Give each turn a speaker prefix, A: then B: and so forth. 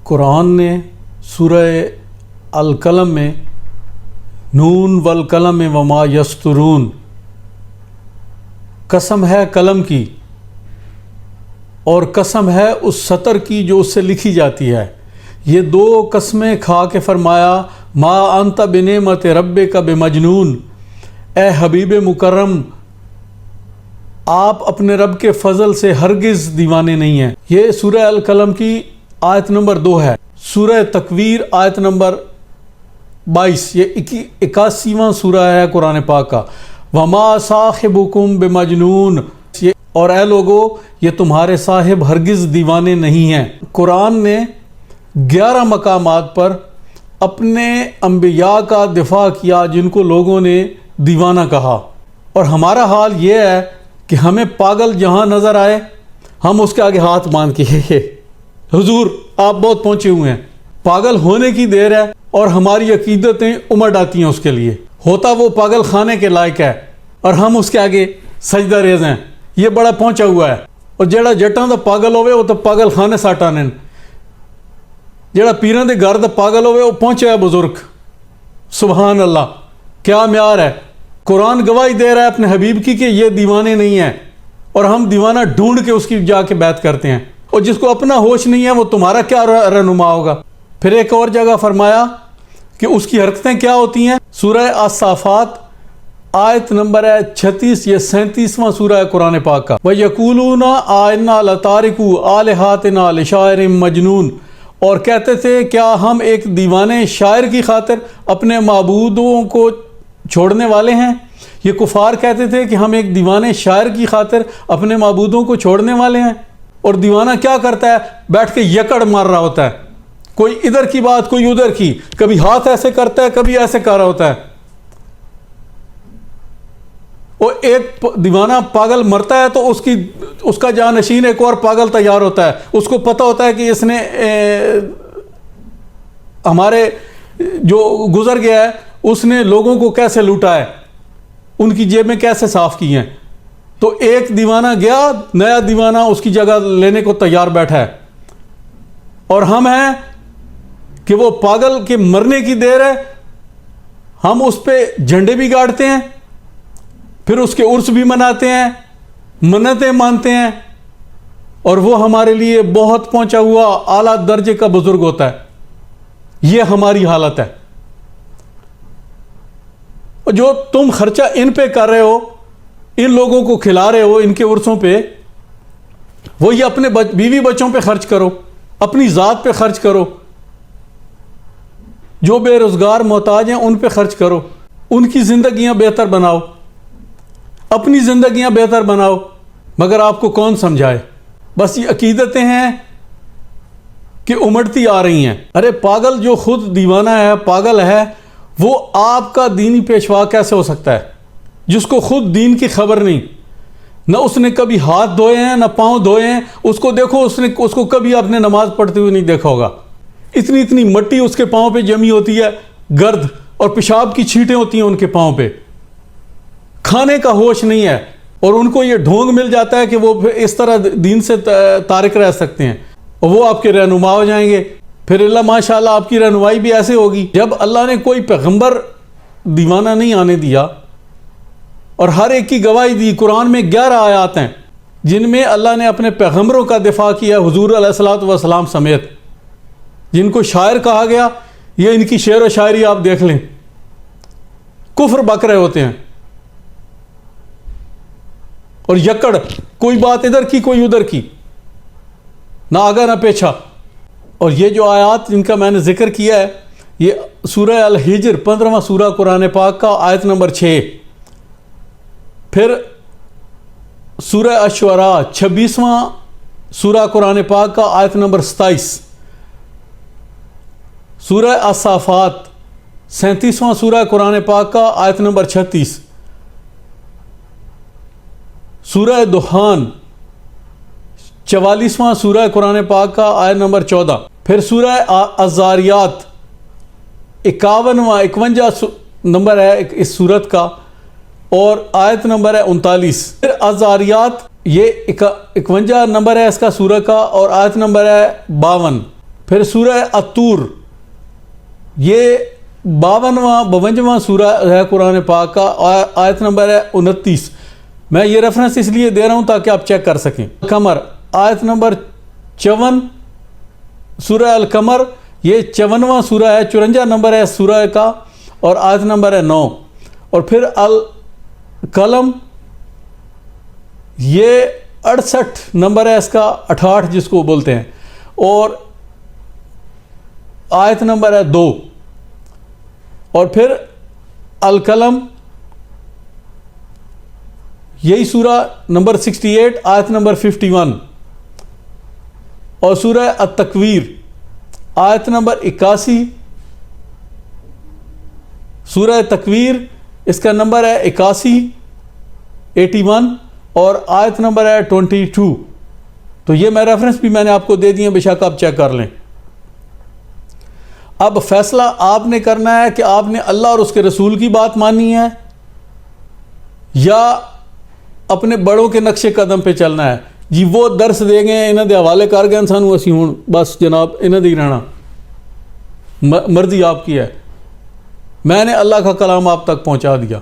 A: قرآن نے سورہ القلم میں نون والقلم وما یسطرون، قسم ہے قلم کی اور قسم ہے اس سطر کی جو اس سے لکھی جاتی ہے، یہ دو قسمیں کھا کے فرمایا ما انت بنعمت ربک بمجنون، اے حبیب مکرم آپ اپنے رب کے فضل سے ہرگز دیوانے نہیں ہیں۔ یہ سورہ القلم کی آیت نمبر 2 ہے۔ سورہ تکویر آیت نمبر 22، یہ 81واں سورہ ہے قرآن پاک کا۔ وما صاحبکم بمجنون، اور اے لوگو یہ تمہارے صاحب ہرگز دیوانے نہیں ہیں۔ قرآن نے 11 مقامات پر اپنے انبیاء کا دفاع کیا جن کو لوگوں نے دیوانہ کہا، اور ہمارا حال یہ ہے کہ ہمیں پاگل جہاں نظر آئے ہم اس کے آگے ہاتھ باندھ کے حضور آپ بہت پہنچے ہوئے ہیں، پاگل ہونے کی دیر ہے، اور ہماری عقیدتیں امڑ آتی ہیں اس کے لیے، ہوتا وہ پاگل خانے کے لائق ہے اور ہم اس کے آگے سجدہ ریز ہیں، یہ بڑا پہنچا ہوا ہے۔ اور جڑا جٹاں دا پاگل ہوئے وہ تو پاگل خانے ساٹ آنے، جڑا پیران دے گھر دا پاگل ہوئے وہ پہنچا ہے بزرگ۔ سبحان اللہ، کیا معیار ہے۔ قرآن گواہی دے رہا ہے اپنے حبیب کی کہ یہ دیوانے نہیں ہیں، اور ہم دیوانہ ڈھونڈ کے اس کی جا کے بیعت کرتے ہیں، اور جس کو اپنا ہوش نہیں ہے وہ تمہارا کیا رہنما ہوگا۔ پھر ایک اور جگہ فرمایا کہ اس کی حرکتیں کیا ہوتی ہیں۔ سورہ الصافات آیت نمبر ہے 36، یہ 37واں سورہ ہے قرآن پاک کا۔ وَيَقُولُونَ آئِنَّا لَتَارِكُوا آلِهَتِنَا لِشَاعِرٍ مَجْنُونٍ، اور کہتے تھے کیا ہم ایک دیوانے شاعر کی خاطر اپنے معبودوں کو چھوڑنے والے ہیں۔ یہ کفار کہتے تھے کہ ہم ایک دیوانے شاعر کی خاطر اپنے معبودوں کو چھوڑنے والے ہیں۔ اور دیوانہ کیا کرتا ہے؟ بیٹھ کے یکڑ مار رہا ہوتا ہے، کوئی ادھر کی بات کوئی ادھر کی، کبھی ہاتھ ایسے کرتا ہے کبھی ایسے کر رہا ہوتا ہے۔ اور ایک دیوانہ پاگل مرتا ہے تو اس کا جانشین ایک اور پاگل تیار ہوتا ہے، اس کو پتہ ہوتا ہے کہ اس نے ہمارے جو گزر گیا ہے اس نے لوگوں کو کیسے لوٹا ہے، ان کی جیبیں کیسے صاف کی ہیں، تو ایک دیوانہ گیا، نیا دیوانہ اس کی جگہ لینے کو تیار بیٹھا ہے، اور ہم ہیں کہ وہ پاگل کے مرنے کی دیر ہے، ہم اس پہ جھنڈے بھی گاڑتے ہیں، پھر اس کے عرس بھی مناتے ہیں، منتیں مانتے ہیں، اور وہ ہمارے لیے بہت پہنچا ہوا اعلیٰ درجے کا بزرگ ہوتا ہے۔ یہ ہماری حالت ہے۔ جو تم خرچہ ان پہ کر رہے ہو، ان لوگوں کو کھلا رہے ہو ان کے عرسوں پہ، وہی اپنے بیوی بچوں پہ خرچ کرو، اپنی ذات پہ خرچ کرو، جو بے روزگار محتاج ہیں ان پہ خرچ کرو، ان کی زندگیاں بہتر بناؤ، اپنی زندگیاں بہتر بناؤ، مگر آپ کو کون سمجھائے؟ بس یہ عقیدتیں ہیں کہ امڑتی آ رہی ہیں۔ ارے پاگل جو خود دیوانہ ہے، پاگل ہے، وہ آپ کا دینی پیشوا کیسے ہو سکتا ہے جس کو خود دین کی خبر نہیں، نہ اس نے کبھی ہاتھ دھوئے ہیں نہ پاؤں دھوئے ہیں، اس کو دیکھو اس کو کبھی آپ نے نماز پڑھتے ہوئے نہیں دیکھا ہوگا، اتنی مٹی اس کے پاؤں پہ جمی ہوتی ہے، گرد اور پیشاب کی چھینٹیں ہوتی ہیں ان کے پاؤں پہ، کھانے کا ہوش نہیں ہے، اور ان کو یہ ڈھونگ مل جاتا ہے کہ وہ اس طرح دین سے تارک رہ سکتے ہیں، اور وہ آپ کے رہنما ہو جائیں گے۔ پھر اللہ ماشاءاللہ آپ کی رہنمائی بھی ایسے ہوگی، جب اللہ نے کوئی پیغمبر دیوانہ نہیں آنے دیا اور ہر ایک کی گواہی دی۔ قرآن میں 11 آیات ہیں جن میں اللہ نے اپنے پیغمبروں کا دفاع کیا، حضور علیہ الصلوۃ والسلام سمیت، جن کو شاعر کہا گیا، یہ ان کی شعر و شاعری آپ دیکھ لیں، کفر بک رہے ہوتے ہیں، اور یکڑ، کوئی بات ادھر کی کوئی ادھر کی، نہ آگا نہ پیچھا۔ اور یہ جو آیات جن کا میں نے ذکر کیا ہے، یہ سورہ الحجر 15واں سورہ قرآن پاک کا آیت نمبر 6، پھر سورہ الشعراء 26واں سورہ قرآن پاک کا آیت نمبر 27، سورہ الصافات 37واں سورہ قرآن پاک کا آیت نمبر 36، سورہ دخان 44واں سورہ قرآن پاک کا آیت نمبر 14، پھر سورہ الذاریات 51واں نمبر ہے اس سورت کا، اور آیت نمبر ہے 39۔ پھر الذاریات یہ 51 نمبر ہے اس کا سورہ کا، اور آیت نمبر ہے 52۔ پھر سورہ الطور، یہ 52واں سورہ ہے قرآن پاک کا، آیت نمبر ہے 29۔ میں یہ ریفرنس اس لیے دے رہا ہوں تاکہ آپ چیک کر سکیں۔ قمر آیت نمبر 54، سورہ القمر یہ 54واں سورہ ہے، 54 نمبر ہے سورہ کا، اور آیت نمبر ہے 9۔ اور پھر القلم یہ 68 نمبر ہے اس کا، 68 جس کو بولتے ہیں، اور آیت نمبر ہے 2۔ اور پھر القلم یہی سورہ نمبر 68 آیت نمبر 51، اور سورہ التکویر آیت نمبر 81، سورہ تکویر اس کا نمبر ہے 81، اور آیت نمبر ہے 22۔ تو یہ میں ریفرنس بھی میں نے آپ کو دے دیے، بے شک آپ چیک کر لیں۔ اب فیصلہ آپ نے کرنا ہے کہ آپ نے اللہ اور اس کے رسول کی بات مانی ہے یا اپنے بڑوں کے نقش قدم پہ چلنا ہے۔ جی وہ درس دے گئے، انہوں دے حوالے کر گئے سانو، اسی ہوں بس جناب انہوں دے ہی رہنا، مرضی آپ کی ہے۔ میں نے اللہ کا کلام آپ تک پہنچا دیا۔